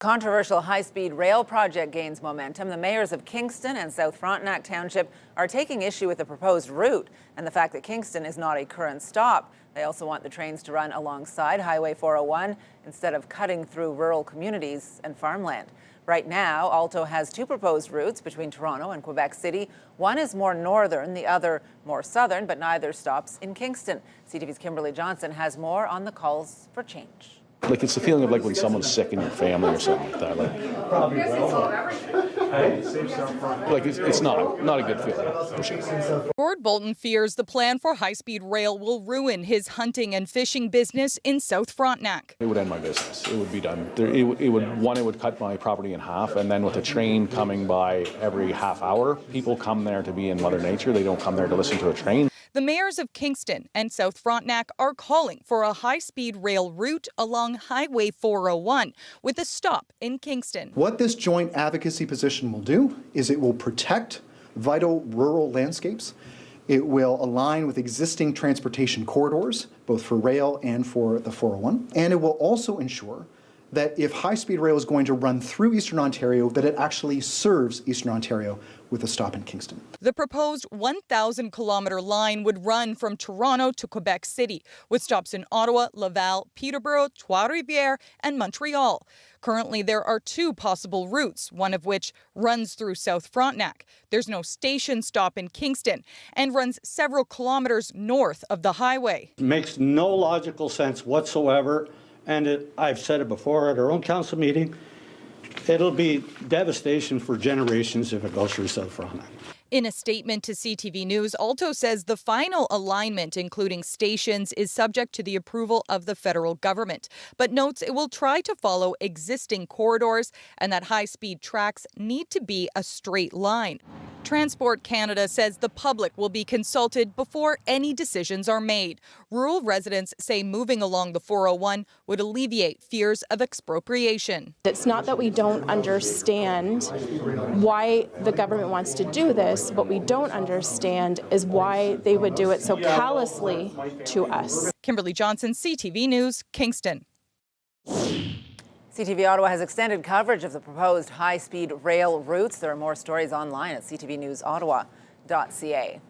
Controversial high-speed rail project gains momentum. The mayors of Kingston and South Frontenac Township are taking issue with the proposed route and the fact that Kingston is not a current stop. They also want the trains to run alongside Highway 401 instead of cutting through rural communities and farmland. Right now, Alto has two proposed routes between Toronto and Quebec City. One is more northern, the other more southern, but neither stops in Kingston. CTV's Kimberly Johnson has more on the calls for change. Like, it's the feeling of like when someone's sick in your family or something like that. Like it's not a good feeling, for sure. Gord Bolton fears the plan for high-speed rail will ruin his hunting and fishing business in South Frontenac. It would end my business. It would be done. It would cut my property in half, and then with a train coming by every half hour, people come there to be in Mother Nature. They don't come there to listen to a train. The mayors of Kingston and South Frontenac are calling for a high-speed rail route along Highway 401 with a stop in Kingston. What this joint advocacy position will do is it will protect vital rural landscapes. It will align with existing transportation corridors, both for rail and for the 401. And it will also ensure that if high-speed rail is going to run through Eastern Ontario, that it actually serves Eastern Ontario with a stop in Kingston. The proposed 1,000-kilometer line would run from Toronto to Quebec City, with stops in Ottawa, Laval, Peterborough, Trois-Rivières, and Montreal. Currently, there are two possible routes, one of which runs through South Frontenac. There's no station stop in Kingston and runs several kilometers north of the highway. It makes no logical sense whatsoever. And I've said it before at our own council meeting, it'll be devastation for generations if it goes through South Frontenac. In a statement to CTV News, Alto says the final alignment, including stations, is subject to the approval of the federal government, but notes it will try to follow existing corridors and that high-speed tracks need to be a straight line. Transport Canada says the public will be consulted before any decisions are made. Rural residents say moving along the 401 would alleviate fears of expropriation. It's not that we don't understand why the government wants to do this. What we don't understand is why they would do it so callously to us. Kimberly Johnson, CTV News, Kingston. CTV Ottawa has extended coverage of the proposed high-speed rail routes. There are more stories online at ctvnewsottawa.ca.